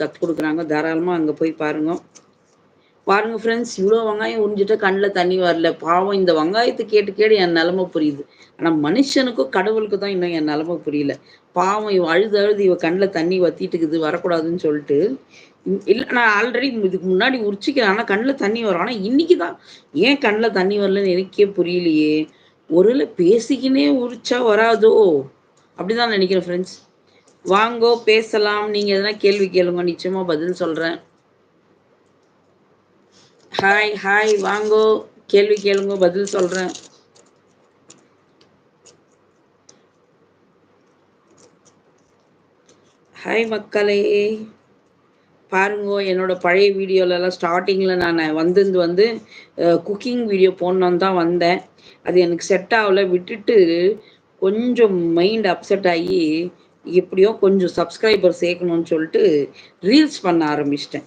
கற்றுக் கொடுக்குறாங்க. தாராளமாக அங்கே போய் பாருங்க. பாருங்க ஃப்ரெண்ட்ஸ், இவ்வளோ வெங்காயம் உறிஞ்சிட்டு கண்ணில் தண்ணி வரல. பாவம், இந்த வெங்காயத்தை கேட்டு கேட்டு என் நிலமை புரியுது. ஆனால் மனுஷனுக்கும் கடவுளுக்கு தான் இன்னும் என் நிலமை புரியல. பாவம், இவ அழுது அழுது இவ கண்ணில் தண்ணி வத்திட்டுக்குது வரக்கூடாதுன்னு சொல்லிட்டு. இல்லை, நான் ஆல்ரெடி இதுக்கு முன்னாடி உரிச்சிக்கிறேன். ஆனால் கண்ணில் தண்ணி வரும். ஆனால் இன்னைக்கு தான் ஏன் கண்ணில் தண்ணி வரலன்னு எனக்கே புரியலையே. ஒருவேளை பேசிக்கினே உரிச்சா வராதோ அப்படிதான் நினைக்கிறேன் ஃப்ரெண்ட்ஸ். வாங்கோ பேசலாம். நீங்க எதனா கேள்வி கேளுங்க, நிச்சயமா பதில் சொல்றேன். ஹாய் ஹாய், வாங்கோ கேள்வி கேளுங்க, பதில் சொல்றேன். ஹாய் மக்களே, பாருங்க என்னோட பழைய வீடியோலலாம் ஸ்டார்டிங்கில் நான் வந்து குக்கிங் வீடியோ போடணுன்னு தான் வந்தேன். அது எனக்கு செட் ஆகல, விட்டுட்டு கொஞ்சம் மைண்ட் அப்செட் ஆகி எப்படியோ கொஞ்சம் சப்ஸ்கிரைபர் சேர்க்கணும்னு சொல்லிட்டு ரீல்ஸ் பண்ண ஆரம்பிச்சிட்டேன்.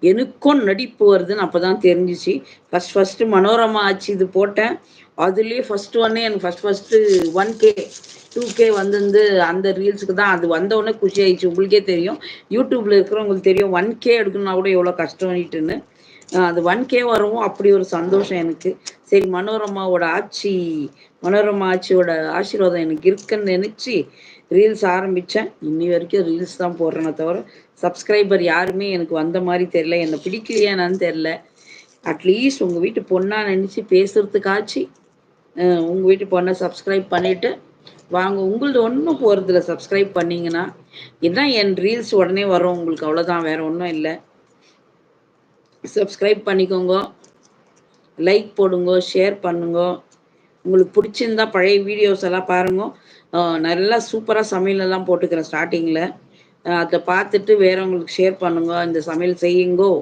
எனக்கும் நடிப்பு வருதுன்னு அப்போ தான் தெரிஞ்சிச்சு. ஃபஸ்ட்டு மனோரமா ஆச்சு இது போட்டேன். அதுலேயே ஒன்னே எனக்கு ஃபஸ்ட்டு 1K 2K வந்திருந்து அந்த ரீல்ஸுக்கு தான். அது வந்தவுடனே குஷி ஆயிடுச்சு. உங்களுக்கே தெரியும், யூடியூப்பில் இருக்கிறவங்களுக்கு தெரியும் 1K எடுக்கணும்னா கூட எவ்வளோ கஷ்டம்னுட்டுன்னு. அது 1K வரவும் அப்படி ஒரு சந்தோஷம் எனக்கு. சரி, மனோரமா ஆட்சியோட ஆசீர்வாதம் எனக்கு இருக்குன்னு நினச்சி ரீல்ஸ் ஆரம்பித்தேன். இன்னி வரைக்கும் ரீல்ஸ் தான் போடுறேனே தவிர சப்ஸ்கிரைபர் யாருமே எனக்கு வந்த மாதிரி தெரில. என்னை பிடிக்கலையா என்னன்னு தெரில. அட்லீஸ்ட் உங்கள் வீட்டு பொண்ணாக நினச்சி பேசுகிறதுக்காச்சு உங்கள் வீட்டு பொண்ணை சப்ஸ்கிரைப் பண்ணிவிட்டு வாங்க. உங்களது ஒன்றும் போகிறதில்ல, சப்ஸ்கிரைப் பண்ணிங்கன்னா இதுதான் என் ரீல்ஸ் உடனே வரும் உங்களுக்கு, அவ்வளோதான், வேறு ஒன்றும் இல்லை. சப்ஸ்கிரைப் பண்ணிக்கோங்க, லைக் போடுங்க, ஷேர் பண்ணுங்க. உங்களுக்கு பிடிச்சிருந்தா பழைய வீடியோஸ் எல்லாம் பாருங்க. நல்லா சூப்பராக சமையலெல்லாம் போட்டுக்கிறேன் ஸ்டார்டிங்கில். அதை பார்த்துட்டு வேறவங்களுக்கு ஷேர் பண்ணுங்க. இந்த சமையல் செய்யுங்கோ,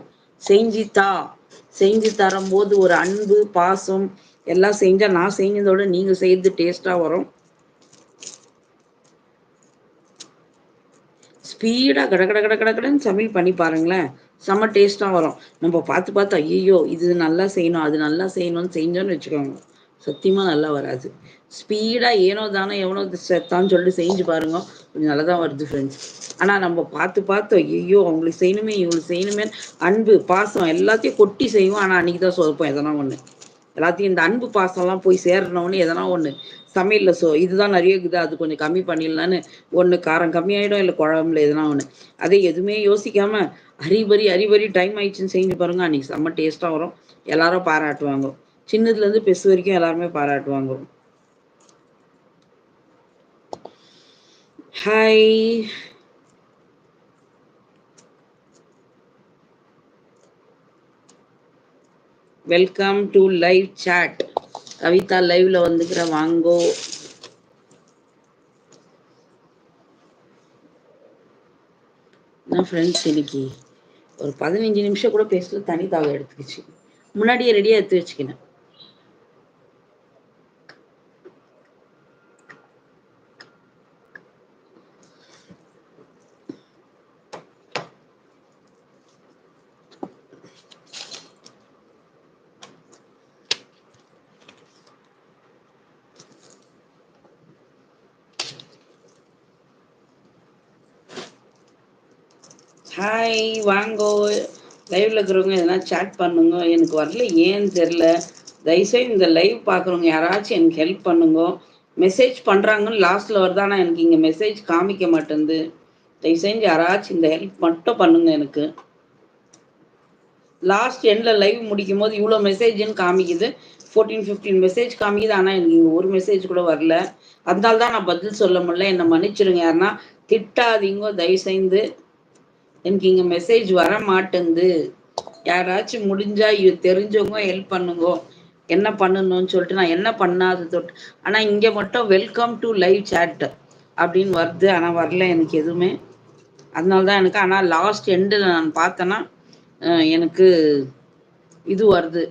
செஞ்சு தரும்போது ஒரு அன்பு பாசம் எல்லாம் செஞ்சால் நான் செஞ்சதோட நீங்கள் செய்யறது டேஸ்ட்டாக வரும். ஸ்பீடாக கடன்னு சமையல் பண்ணி பாருங்களேன், செம்ம டேஸ்ட்டாக வரும். நம்ம பார்த்து ஐயோ இது நல்லா செய்யணும் அது நல்லா செய்யணும்னு செஞ்சோன்னு வச்சுக்கோங்க, சத்தியமாக நல்லா வராது. ஸ்பீடாக ஏனோ தானோ எவனோ செத்தான்னு சொல்லிட்டு செஞ்சு பாருங்க, கொஞ்சம் நல்லா தான் வருது ஃப்ரெண்ட்ஸ். ஆனால் நம்ம பார்த்து ஐயோ அவங்களுக்கு செய்யணுமே இவங்களுக்கு செய்யணுமே அன்பு பாசம் எல்லாத்தையும் கொட்டி செய்வோம். ஆனால் அன்றைக்கி தான் சொதப்போம் எதனா ஒன்று. எல்லாத்தையும் இந்த அன்பு பாசம்லாம் போய் சேரணும்னு எதனா ஒன்று சமையலில் இதுதான் நிறைய இருக்குது, அது கொஞ்சம் கம்மி பண்ணிடலான்னு ஒன்று காரம் கம்மியாயிடும், இல்லை குழம்புல எதனா ஒன்று. அதே எதுவுமே யோசிக்காமல் அரிபரி டைம் ஆயிடுச்சுன்னு செஞ்சு பாருங்க, அன்றைக்கி செம்ம டேஸ்ட்டாக வரும். எல்லாரும் பாராட்டுவாங்க, சின்னதுலேருந்து பெருசு வரைக்கும் எல்லாருமே பாராட்டுவாங்க. Hi, welcome to live chat. Kavitha லைவ்ல வந்துக்கிற, வாங்கோ. நான் ஃப்ரெண்ட்ஸ் இன்னைக்கு ஒரு 15 நிமிஷம் கூட பேசல, தனி தாக எடுத்துக்கிச்சு. முன்னாடியே ரெடியாக எடுத்து வச்சுக்கினேன். ஹாய், வாங்கோ. லைவ்ல இருக்கிறவங்க எதனா சேட் பண்ணுங்க. எனக்கு வரல, ஏன்னு தெரில. தயவுசெய்து இந்த லைவ் பார்க்குறவங்க யாராச்சும் எனக்கு ஹெல்ப் பண்ணுங்க. மெசேஜ் பண்ணுறாங்கன்னு லாஸ்ட்டில் வருது, ஆனால் எனக்கு இங்கே மெசேஜ் காமிக்க மாட்டேங்குது. தயவுசெய்து யாராச்சும் இந்த ஹெல்ப் மட்டும் பண்ணுங்க எனக்கு. லாஸ்ட் எண்டில் லைவ் முடிக்கும் போது இவ்வளோ மெசேஜ்னு காமிக்குது, 14-15 மெசேஜ் காமிக்குது. ஆனால் எனக்கு இங்கே ஒரு மெசேஜ் கூட வரல. அதனால தான் நான் பதில் சொல்ல முடியல. என்னை மன்னிச்சிடுங்க, யாருன்னா திட்டாதீங்க தயவுசெய்து. எனக்கு இங்கே மெசேஜ் வர மாட்டேங்குது. யாராச்சும் முடிஞ்சா தெரிஞ்சவங்க ஹெல்ப் பண்ணுங்க, என்ன பண்ணணும்னு சொல்லிட்டு. நான் என்ன பண்ணாது தொட்டு, ஆனால் இங்கே மட்டும் வெல்கம் டு லைவ் சேட் அப்படின்னு வருது, ஆனால் வரல எனக்கு எதுவுமே. அதனால தான் எனக்கு. ஆனால் லாஸ்ட் எண்டில் நான் பார்த்தேன்னா எனக்கு இது வருது,